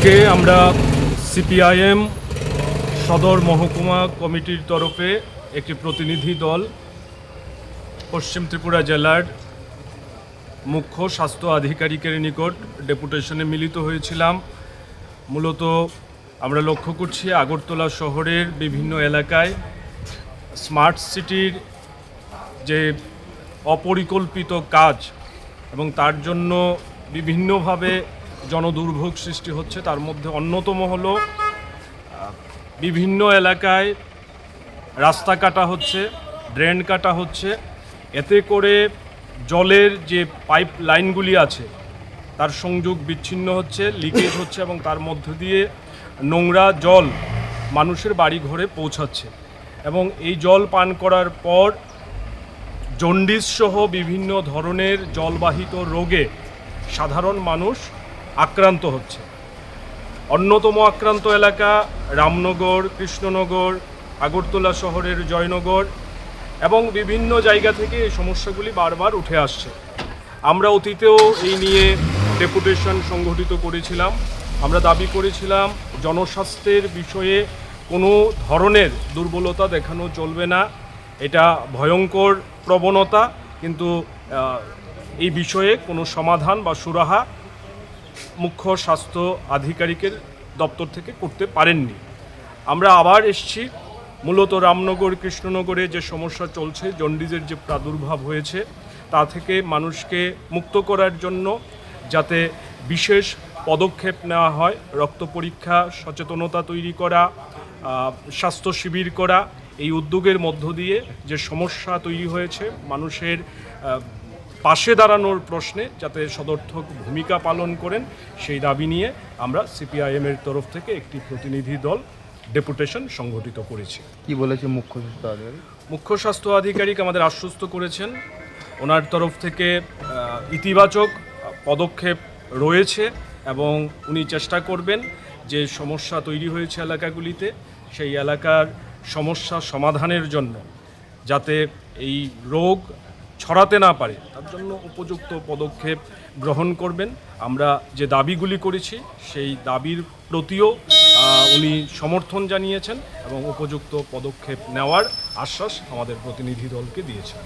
আজকে আমরা সিপিআইএম সদর মহকুমা কমিটির তরফে একটি প্রতিনিধি দল পশ্চিম ত্রিপুরা জেলার মুখ্য স্বাস্থ্য আধিকারিকের নিকট ডেপুটেশনে মিলিত হয়েছিলাম। মূলত আমরা লক্ষ্য করছি আগরতলা শহরের বিভিন্ন এলাকায় স্মার্ট সিটির যে অপরিকল্পিত কাজ এবং তার জন্য বিভিন্নভাবে জনদুর্ভোগ সৃষ্টি হচ্ছে। তার মধ্যে অন্যতম হলো বিভিন্ন এলাকায় রাস্তা কাটা হচ্ছে, ড্রেন কাটা হচ্ছে। এতে করে জলের যে পাইপ লাইনগুলি আছে তার সংযোগ বিচ্ছিন্ন হচ্ছে, লিকেজ হচ্ছে এবং তার মধ্য দিয়ে নোংরা জল মানুষের বাড়ি ঘরে পৌঁছাচ্ছে এবং এই জল পান করার পর জন্ডিস সহ বিভিন্ন ধরনের জলবাহিত রোগে সাধারণ মানুষ আক্রান্ত হচ্ছে। অন্যতম আক্রান্ত এলাকা রামনগর, কৃষ্ণনগর, আগরতলা শহরের জয়নগর এবং বিভিন্ন জায়গা থেকে এই সমস্যাগুলি বারবার উঠে আসছে। আমরা অতীতেও এই নিয়ে ডেপুটেশন সংগঠিত করেছিলাম। আমরা দাবি করেছিলাম জনস্বাস্থ্যের বিষয়ে কোনো ধরনের দুর্বলতা দেখানো চলবে না। এটা ভয়ঙ্কর প্রবণতা, কিন্তু এই বিষয়ে কোনো সমাধান বা সুরাহা মুখ্য স্বাস্থ্য আধিকারিকের দপ্তর থেকে করতে পারেননি। আমরা আবার এসছি, মূলত রামনগর, কৃষ্ণনগরে যে সমস্যা চলছে, জন্ডিসের যে প্রাদুর্ভাব হয়েছে তা থেকে মানুষকে মুক্ত করার জন্য যাতে বিশেষ পদক্ষেপ নেওয়া হয়, রক্ত পরীক্ষা, সচেতনতা তৈরি করা, স্বাস্থ্য শিবির করা, এই উদ্যোগের মধ্য দিয়ে যে সমস্যা তৈরি হয়েছে মানুষের পাশে দাঁড়ানোর প্রশ্নে যাতে সদর্থক ভূমিকা পালন করেন, সেই দাবি নিয়ে আমরা সিপিআইএমের তরফ থেকে একটি প্রতিনিধি দল ডেপুটেশন সংগঠিত করেছি। কি বলেছে মুখ্য স্বাস্থ্য আধিকারিক? মুখ্য স্বাস্থ্য আধিকারিক আমাদের আশ্বস্ত করেছেন ওনার তরফ থেকে ইতিবাচক পদক্ষেপ রয়েছে এবং উনি চেষ্টা করবেন যে সমস্যা তৈরি হয়েছে এলাকাগুলিতে সেই এলাকার সমস্যা সমাধানের জন্য, যাতে এই রোগ ছড়াতে না পারে তার জন্য উপযুক্ত পদক্ষেপ গ্রহণ করবেন। আমরা যে দাবিগুলি করেছি সেই দাবির প্রতিও উনি সমর্থন জানিয়েছেন এবং উপযুক্ত পদক্ষেপ নেওয়ার আশ্বাস আমাদের প্রতিনিধি দলকে দিয়েছেন।